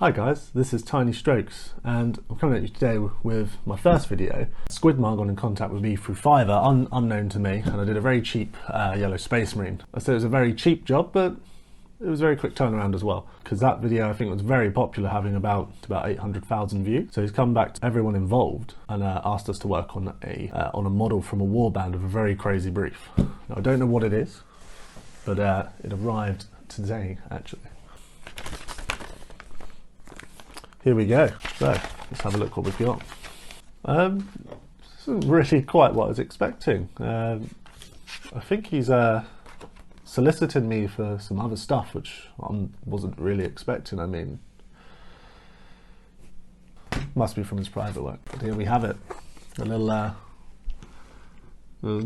Hi guys, this is Tiny Strokes and I'm coming at you today with my first video. Squidmar got in contact with me through Fiverr, unknown to me, and I did a very cheap yellow Space Marine. I said it was a very cheap job, but it was a very quick turnaround as well, because that video I think was very popular, having about 800,000 views. So he's come back to everyone involved and asked us to work on a model from a warband of a very crazy brief. Now, I don't know what it is, but it arrived today actually. Here we go. So let's have a look what we've got. This isn't really quite what I was expecting. I think he's solicited me for some other stuff, which I wasn't really expecting. I mean, must be from his private work. But here we have it. A little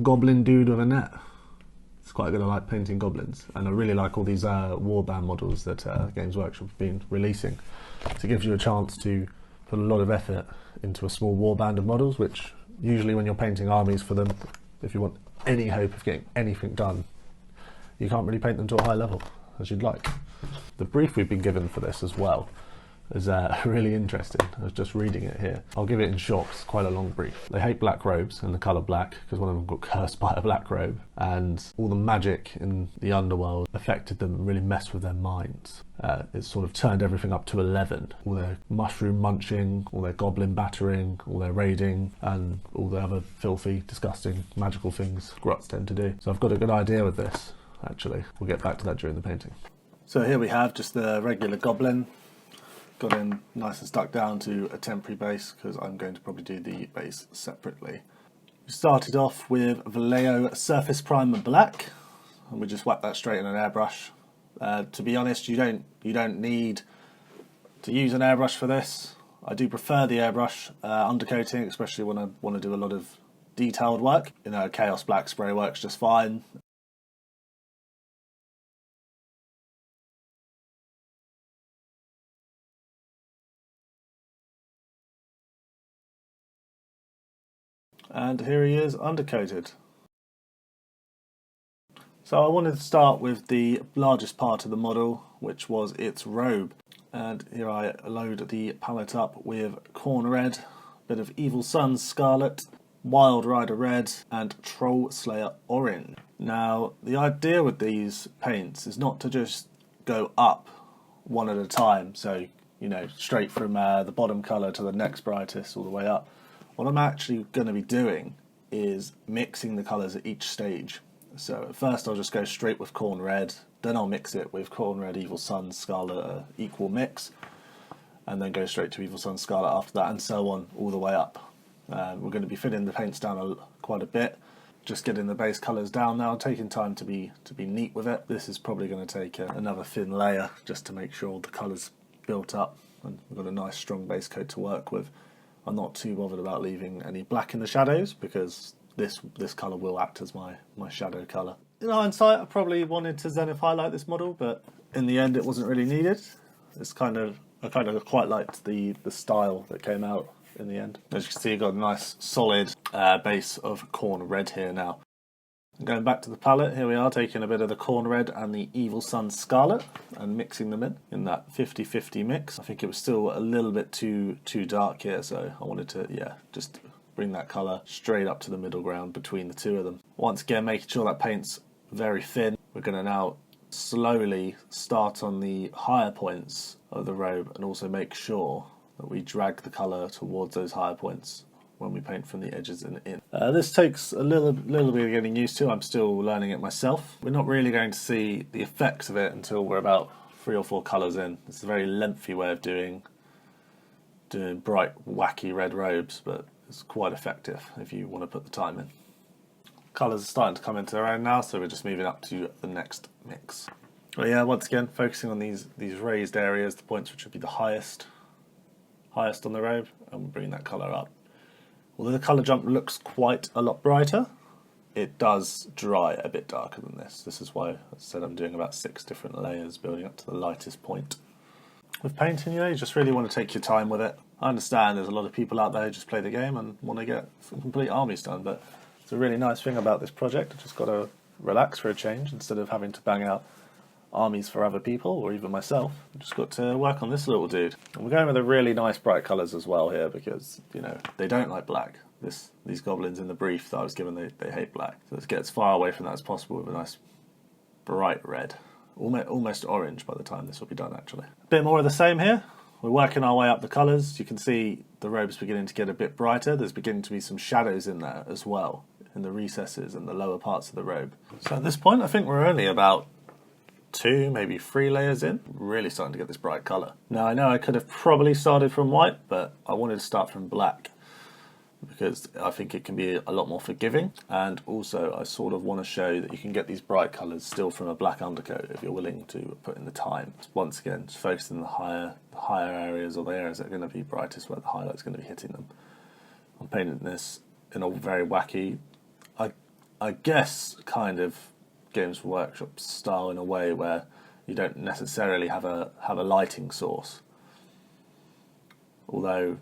goblin dude with a net. It's quite good. I like painting goblins, and I really like all these warband models that Games Workshop have been releasing. So it gives you a chance to put a lot of effort into a small warband of models, which usually when you're painting armies for them, if you want any hope of getting anything done, you can't really paint them to a high level as you'd like. The brief we've been given for this as well is really interesting. I was just reading it here. I'll give it in short, it's quite a long brief. They hate black robes and the colour black because one of them got cursed by a black robe, and all the magic in the underworld affected them and really messed with their minds. It sort of turned everything up to 11. All their mushroom munching, all their goblin battering, all their raiding, and all the other filthy, disgusting, magical things grots tend to do. So I've got a good idea with this, actually. We'll get back to that during the painting. So here we have just the regular goblin. Got in nice and stuck down to a temporary base because I'm going to probably do the base separately. We started off with Vallejo Surface Primer Black, and we just whacked that straight in an airbrush. To be honest, you don't need to use an airbrush for this. I do prefer the airbrush undercoating, especially when I want to do a lot of detailed work. You know, Chaos Black spray works just fine. And here he is undercoated. So I wanted to start with the largest part of the model, which was its robe. And here I load the palette up with Corn Red, a bit of Evil Sun's Scarlet, Wild Rider Red, and Troll Slayer Orange. Now, the idea with these paints is not to just go up one at a time, so, you know, straight from the bottom colour to the next brightest all the way up. What I'm actually going to be doing is mixing the colours at each stage. So at first I'll just go straight with Corn Red, then I'll mix it with Corn Red, Evil Sun, Scarlet, equal mix, and then go straight to Evil Sun, Scarlet after that, and so on all the way up. We're going to be filling the paints down quite a bit, just getting the base colours down now, taking time to be neat with it. This is probably going to take another thin layer just to make sure the colours built up, and we've got a nice strong base coat to work with. I'm not too bothered about leaving any black in the shadows because this colour will act as my shadow colour. In hindsight, I probably wanted to zenith highlight this model, but in the end it wasn't really needed. I kind of quite liked the style that came out in the end. As you can see, you've got a nice solid base of Corn Red here now. Going back to the palette, here we are taking a bit of the Corn Red and the Evil Sun Scarlet and mixing them in that 50-50 mix. I think it was still a little bit too dark here, so I wanted to just bring that colour straight up to the middle ground between the two of them. Once again, making sure that paint's very thin. We're going to now slowly start on the higher points of the robe and also make sure that we drag the colour towards those higher points when we paint from the edges and in. This takes a little bit of getting used to. I'm still learning it myself. We're not really going to see the effects of it until we're about 3 or 4 colours in. It's a very lengthy way of doing bright, wacky red robes, but it's quite effective if you want to put the time in. Colours are starting to come into their own now, so we're just moving up to the next mix. Well, yeah, once again, focusing on these raised areas, the points which would be the highest on the robe, and we'll bring that colour up. Although the colour jump looks quite a lot brighter, it does dry a bit darker than this. This is why I said I'm doing about 6 different layers building up to the lightest point. With painting, you just really want to take your time with it. I understand there's a lot of people out there who just play the game and want to get some complete armies done, but it's a really nice thing about this project. I just got to relax for a change instead of having to bang out armies for other people, or even myself. I've just got to work on this little dude. And we're going with the really nice bright colours as well here, because, you know, they don't like black. These goblins in the brief that I was given, they hate black. So let's get as far away from that as possible with a nice bright red. Almost orange by the time this will be done, actually. A bit more of the same here. We're working our way up the colours. You can see the robe's beginning to get a bit brighter. There's beginning to be some shadows in there as well, in the recesses and the lower parts of the robe. So at this point, I think we're only about 2, maybe 3 layers in. Really starting to get this bright colour. Now, I know I could have probably started from white, but I wanted to start from black, because I think it can be a lot more forgiving, and also I sort of want to show that you can get these bright colours still from a black undercoat if you're willing to put in the time. Once again, just focusing on the higher areas, or the areas that are going to be brightest, where the highlight's going to be hitting them. I'm painting this in a very wacky, I guess, kind of Games Workshop style, in a way where you don't necessarily have a lighting source, although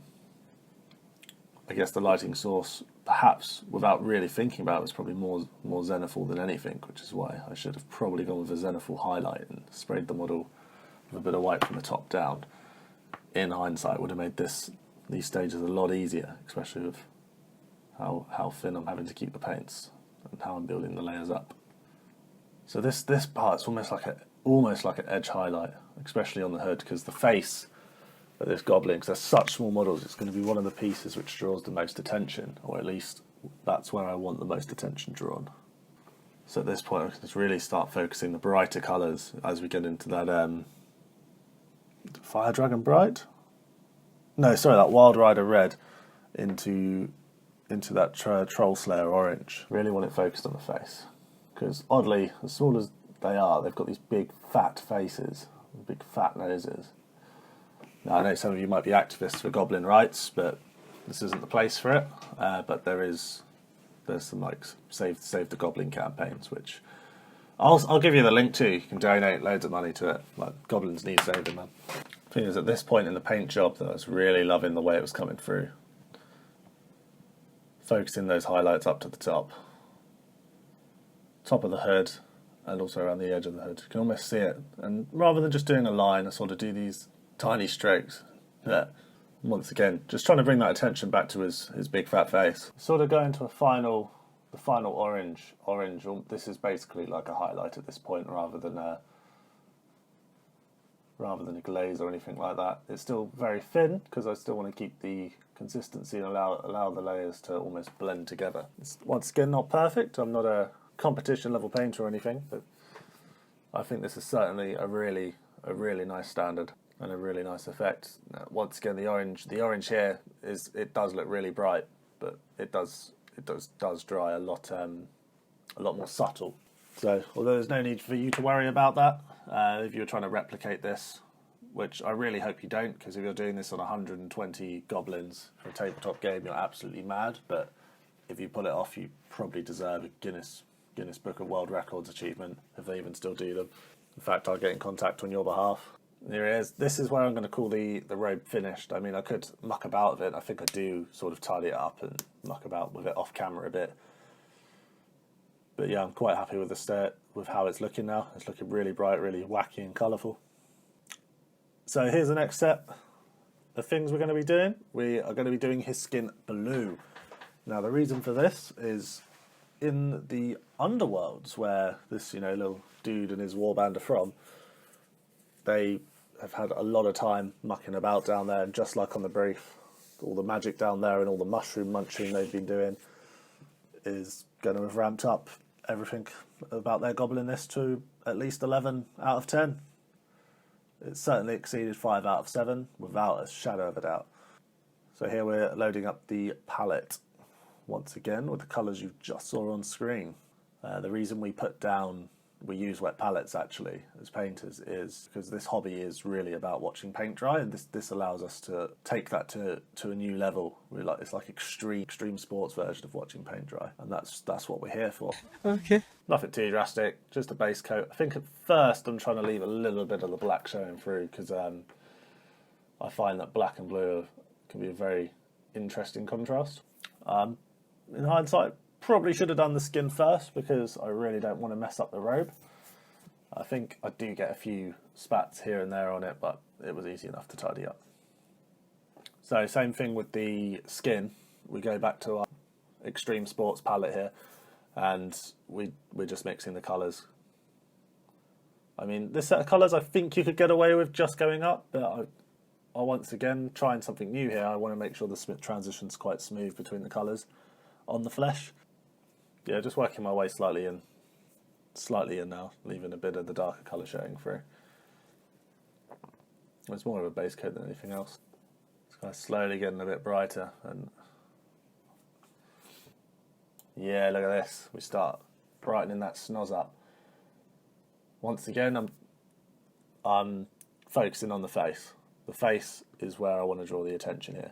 I guess the lighting source, perhaps without really thinking about it, was probably more zenithal than anything, which is why I should have probably gone with a zenithal highlight and sprayed the model with a bit of white from the top down. In hindsight, would have made these stages a lot easier, especially with how thin I'm having to keep the paints and how I'm building the layers up. So this part's almost like an edge highlight, especially on the hood, because the face of this goblin, because they're such small models, it's going to be one of the pieces which draws the most attention, or at least that's where I want the most attention drawn. So at this point, let's really start focusing the brighter colours as we get into that Fire Dragon Bright? No, sorry, that Wild Rider Red into that Troll Slayer Orange. Really want it focused on the face, because oddly, as small as they are, they've got these big fat faces, big fat noses. Now, I know some of you might be activists for Goblin rights, but this isn't the place for it. But there's some like save the Goblin campaigns, which I'll give you the link to. You can donate loads of money to it. Like, goblins need saving, man. The thing is, at this point in the paint job, that I was really loving the way it was coming through. Focusing those highlights up to the top of the hood, and also around the edge of the hood. You can almost see it. And rather than just doing a line, I sort of do these tiny strokes. Yeah. Once again, just trying to bring that attention back to his big fat face. Sort of going to the final orange. This is basically like a highlight at this point, rather than a glaze or anything like that. It's still very thin, because I still want to keep the consistency and allow the layers to almost blend together. It's once again not perfect. I'm not a competition level painter or anything, but I think this is certainly a really nice standard and a really nice effect. Now, once again, the orange here it does look really bright, but it does dry a lot more subtle. So although there's no need for you to worry about that, if you're trying to replicate this, which I really hope you don't, because if you're doing this on 120 goblins for a tabletop game, you're absolutely mad. But if you pull it off, you probably deserve a Guinness Book of World Records achievement, if they even still do them. In fact, I'll get in contact on your behalf. Here it is. This is where I'm going to call the robe finished. I mean, I could muck about with it. I think I do sort of tidy it up and muck about with it off camera a bit. But yeah, I'm quite happy with how it's looking now. It's looking really bright, really wacky and colourful. So here's the next step. The things we're going to be doing. We are going to be doing his skin blue. Now, the reason for this is in the underworlds, where this little dude and his warband are from, they have had a lot of time mucking about down there, and just like on the brief, all the magic down there and all the mushroom munching they've been doing is going to have ramped up everything about their goblinness to at least 11 out of 10. It's certainly exceeded 5 out of 7 without a shadow of a doubt. So here we're loading up the palette once again with the colours you just saw on screen. The reason we use wet palettes actually as painters is because this hobby is really about watching paint dry, and this allows us to take that to a new level. It's like extreme sports version of watching paint dry, and that's what we're here for. Okay. Nothing too drastic, just a base coat. I think at first I'm trying to leave a little bit of the black showing through, because I find that black and blue can be a very interesting contrast. In hindsight, probably should have done the skin first, because I really don't want to mess up the robe. I think I do get a few spats here and there on it, but it was easy enough to tidy up. So same thing with the skin. We go back to our Extreme Sports palette here, and we're just mixing the colours. I mean, this set of colours I think you could get away with just going up, but I once again, trying something new here. I want to make sure the transition's quite smooth between the colours on the flesh. Yeah, just working my way slightly in now, leaving a bit of the darker colour showing through. It's more of a base coat than anything else. It's kind of slowly getting a bit brighter, and yeah, look at this. We start brightening that snoz up. Once again, I'm focusing on the face. The face is where I want to draw the attention here.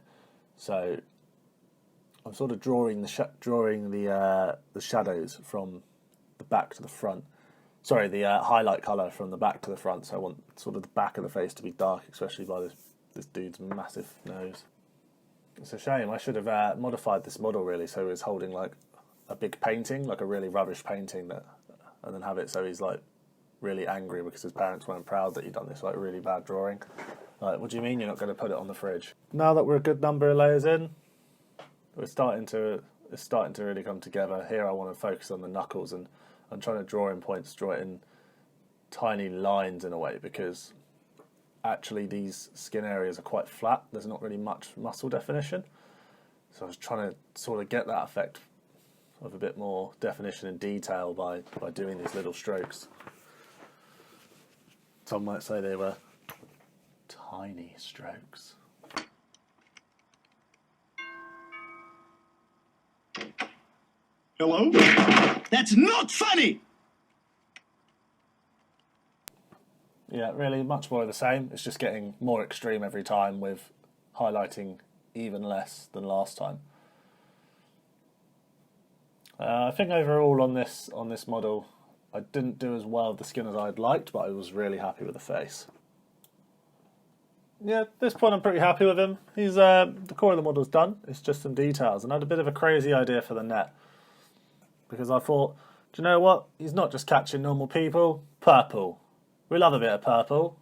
So I'm sort of drawing the shadows from the back to the front. Sorry, the highlight colour from the back to the front. So I want sort of the back of the face to be dark, especially by this dude's massive nose. It's a shame. I should have modified this model really, so he's holding like a big painting, like a really rubbish painting, and then have it so he's like really angry because his parents weren't proud that he'd done this like really bad drawing. Like, what do you mean you're not going to put it on the fridge? Now that we're a good number of layers in, it's starting to really come together. Here I want to focus on the knuckles, and I'm trying to draw in points, draw it in tiny lines in a way, because actually these skin areas are quite flat. There's not really much muscle definition. So I was trying to sort of get that effect of a bit more definition and detail by doing these little strokes. Some might say they were tiny strokes. Hello? That's not funny! Yeah, really much more of the same. It's just getting more extreme every time, with highlighting even less than last time. I think overall on this model, I didn't do as well with the skin as I'd liked, but I was really happy with the face. Yeah, at this point I'm pretty happy with him. He's the core of the model's done. It's just some details, and I had a bit of a crazy idea for the net, because I thought, do you know what? He's not just catching normal people. Purple. We love a bit of purple.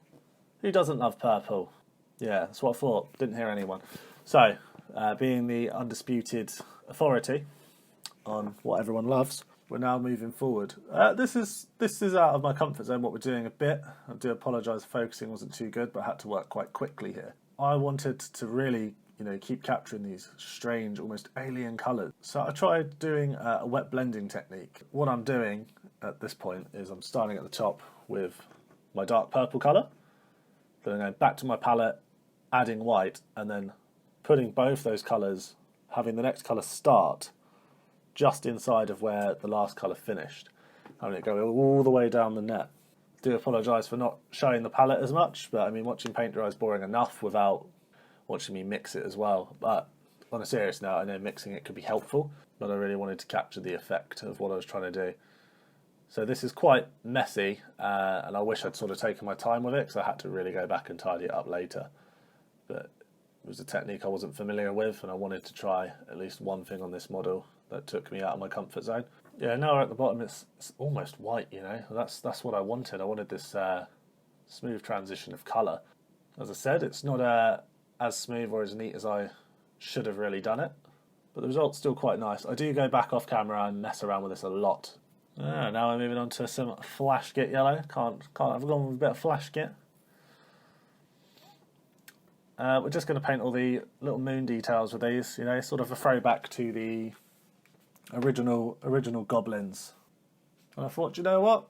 Who doesn't love purple? Yeah, that's what I thought. Didn't hear anyone. So, being the undisputed authority on what everyone loves, we're now moving forward. This is out of my comfort zone, what we're doing a bit. I do apologise, focusing wasn't too good, but I had to work quite quickly here. I wanted to really, keep capturing these strange, almost alien colours. So I tried doing a wet blending technique. What I'm doing at this point is I'm starting at the top with my dark purple colour, then I'm going back to my palette, adding white, and then putting both those colours, having the next colour start just inside of where the last colour finished, having it go all the way down the net. I do apologise for not showing the palette as much, but I mean, watching paint dry is boring enough without watching me mix it as well. But on a serious note, I know mixing it could be helpful, but I really wanted to capture the effect of what I was trying to do. So this is quite messy, and I wish I'd sort of taken my time with it, because I had to really go back and tidy it up later. But it was a technique I wasn't familiar with, and I wanted to try at least one thing on this model that took me out of my comfort zone. Yeah, now we're at the bottom, it's almost white, That's what I wanted. I wanted this smooth transition of colour. As I said, it's not as smooth or as neat as I should have really done it, but the result's still quite nice. I do go back off camera and mess around with this a lot. Now we're moving on to some flash git yellow. Can't have gone with a bit of flash git. We're just going to paint all the little moon details with these, sort of a throwback to the original goblins. And I thought, you know what?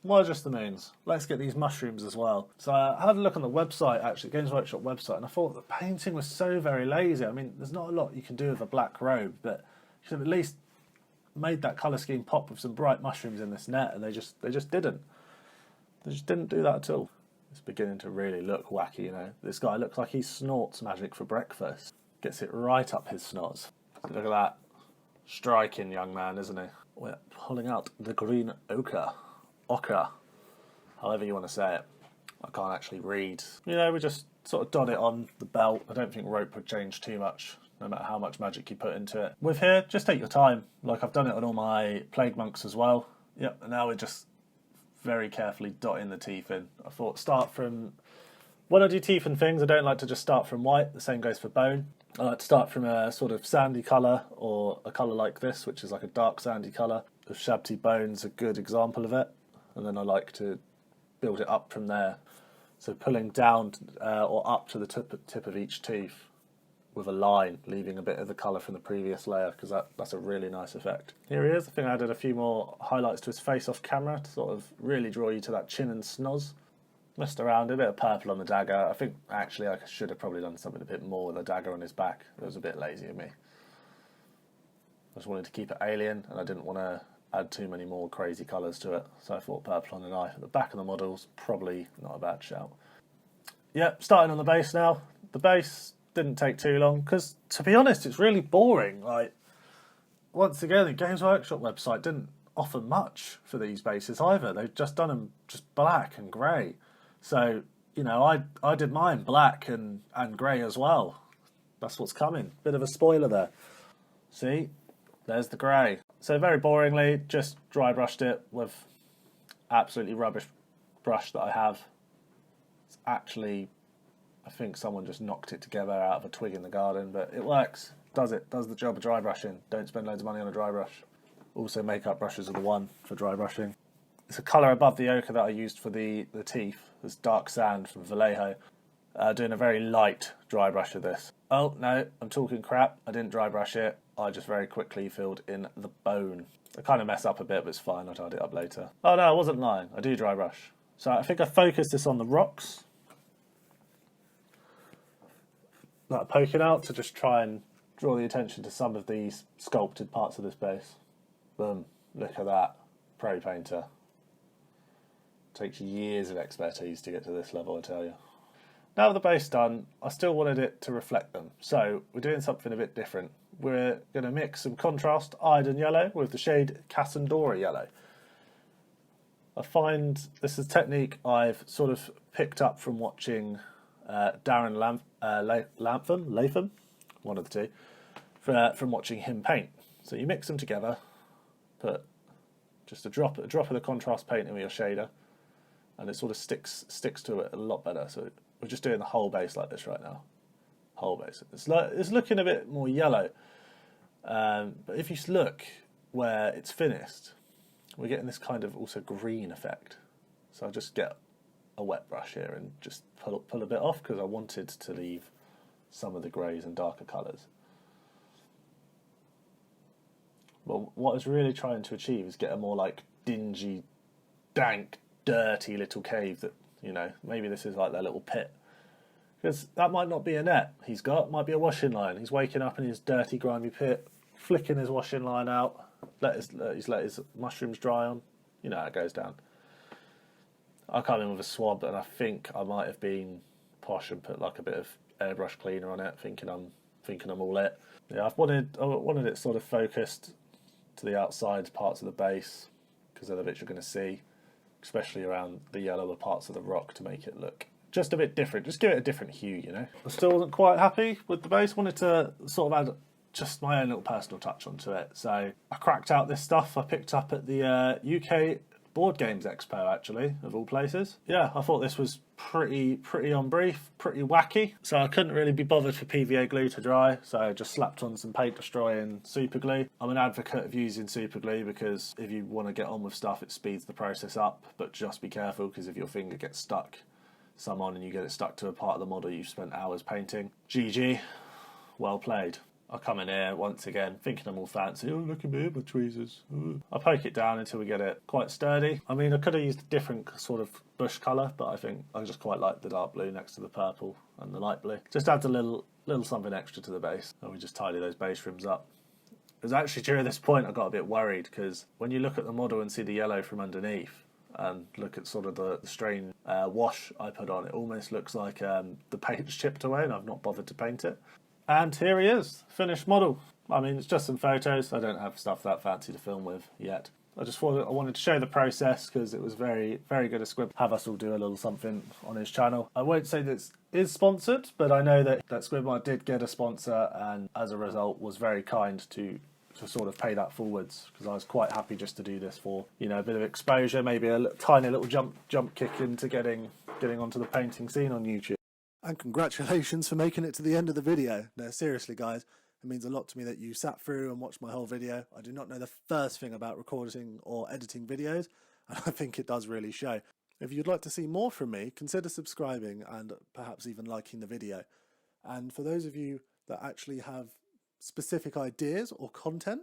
Why just the moons? Let's get these mushrooms as well. So I had a look on the website, actually, Games Workshop website, and I thought the painting was so very lazy. I mean, there's not a lot you can do with a black robe, but you should have at least made that colour scheme pop with some bright mushrooms in this net, and they just didn't. They just didn't do that at all. It's beginning to really look wacky, This guy looks like he snorts magic for breakfast. Gets it right up his snots. So look at that. Striking young man, isn't he? We're pulling out the green ochre, however you want to say it. I can't actually read. We just sort of dot it on the belt. I don't think rope would change too much, no matter how much magic you put into it. With here, just take your time. Like I've done it on all my Plague Monks as well. Yep, and now we're just very carefully dotting the teeth in. I thought start from, when I do teeth and things, I don't like to just start from white. The same goes for bone. I like to start from a sort of sandy colour, or a colour like this, which is like a dark sandy colour. The shabty bone's a good example of it. And then I like to build it up from there. So pulling down or up to the tip of each tooth with a line, leaving a bit of the colour from the previous layer, because that's a really nice effect. Here he is. I think I added a few more highlights to his face off camera to sort of really draw you to that chin and snoz. Messed around, a bit of purple on the dagger. I think actually I should have probably done something a bit more with the dagger on his back. It was a bit lazy of me. I just wanted to keep it alien, and I didn't want to add too many more crazy colours to it, so I thought purple on the knife at the back of the model's probably not a bad shout. Yep, starting on the base now. The base didn't take too long, because to be honest it's really boring. Like, once again, the Games Workshop website didn't offer much for these bases either. They've just done them just black and grey. So, you know, I did mine black and grey as well. That's what's coming. Bit of a spoiler there. See? There's the grey. So very boringly, just dry brushed it with absolutely rubbish brush that I have. It's actually, I think someone just knocked it together out of a twig in the garden, but it works. Does the job of dry brushing. Don't spend loads of money on a dry brush. Also, makeup brushes are the one for dry brushing. It's a colour above the ochre that I used for the teeth. It's dark sand from Vallejo. Doing a very light dry brush of this. Oh, no, I'm talking crap. I didn't dry brush it. I just very quickly filled in the bone. I kind of mess up a bit, but it's fine. I'll tidy it up later. Oh, no, I wasn't lying. I do dry brush. So I think I focused this on the rocks that are poking out to just try and draw the attention to some of these sculpted parts of this base. Boom. Look at that. Pro painter. Takes years of expertise to get to this level, I tell you. Now with the base done, I still wanted it to reflect them. So we're doing something a bit different. We're going to mix some contrast Iden yellow with the shade Cassandora yellow. I find this is a technique I've sort of picked up from watching Darren Latham, one of the two, from watching him paint. So you mix them together, put just a drop of the contrast paint in with your shader, and it sort of sticks to it a lot better. So we're just doing the whole base like this right now. Whole base. It's looking a bit more yellow, but if you look where it's finished, we're getting this kind of also green effect. So I'll just get a wet brush here and just pull a bit off, because I wanted to leave some of the greys and darker colours. But what I was really trying to achieve is get a more like dingy, dank, dirty little cave that, you know, maybe this is like their little pit. Because that might not be a net he's got, might be a washing line. He's waking up in his dirty, grimy pit, flicking his washing line out, let his mushrooms dry on. You know how it goes down. I come in with a swab, and I think I might have been posh and put like a bit of airbrush cleaner on it, thinking I'm all it. Yeah, I wanted it sort of focused to the outside parts of the base, because they're the bits you're going to see, especially around the yellower parts of the rock, to make it look just a bit different. Just give it a different hue, you know. I still wasn't quite happy with the base. Wanted to sort of add just my own little personal touch onto it. So I cracked out this stuff I picked up at the UK Board Games Expo, actually, of all places. Yeah, I thought this was pretty on brief, pretty wacky. So I couldn't really be bothered for PVA glue to dry, so I just slapped on some paint destroying super glue. I'm an advocate of using super glue, because if you want to get on with stuff, it speeds the process up, but just be careful, because if your finger gets stuck and you get it stuck to a part of the model you've spent hours painting, GG, well played. I come in here once again thinking I'm all fancy. Oh, look at me, my tweezers. Ooh. I poke it down until we get it quite sturdy. I mean, I could have used a different sort of bush colour, but I think I just quite like the dark blue next to the purple and the light blue. Just adds a little something extra to the base, and we just tidy those base rims up. It was actually during this point I got a bit worried, because when you look at the model and see the yellow from underneath, and look at sort of the strain wash I put on, it almost looks like the paint's chipped away and I've not bothered to paint it. And here he is, finished model. I mean, it's just some photos. I don't have stuff that fancy to film with yet. I just thought I wanted to show the process, because it was very, very good of Squid. Have us all do a little something on his channel. I won't say this is sponsored, but I know that Squidmar did get a sponsor, and as a result was very kind to to sort of pay that forwards, because I was quite happy just to do this for, you know, a bit of exposure, maybe a tiny little jump kick into getting onto the painting scene on YouTube. And congratulations for making it to the end of the video. No, seriously guys, it means a lot to me that you sat through and watched my whole video. I do not know the first thing about recording or editing videos, and I think it does really show. If you'd like to see more from me, consider subscribing and perhaps even liking the video. And for those of you that actually have specific ideas or content,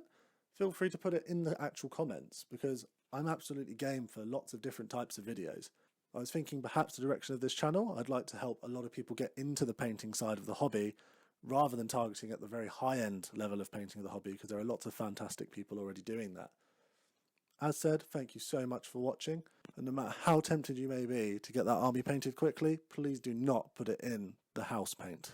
feel free to put it in the actual comments, because I'm absolutely game for lots of different types of videos. I was thinking perhaps the direction of this channel, I'd like to help a lot of people get into the painting side of the hobby, rather than targeting at the very high-end level of painting of the hobby, because there are lots of fantastic people already doing that. As said, thank you so much for watching, and no matter how tempted you may be to get that army painted quickly, please do not put it in the house paint.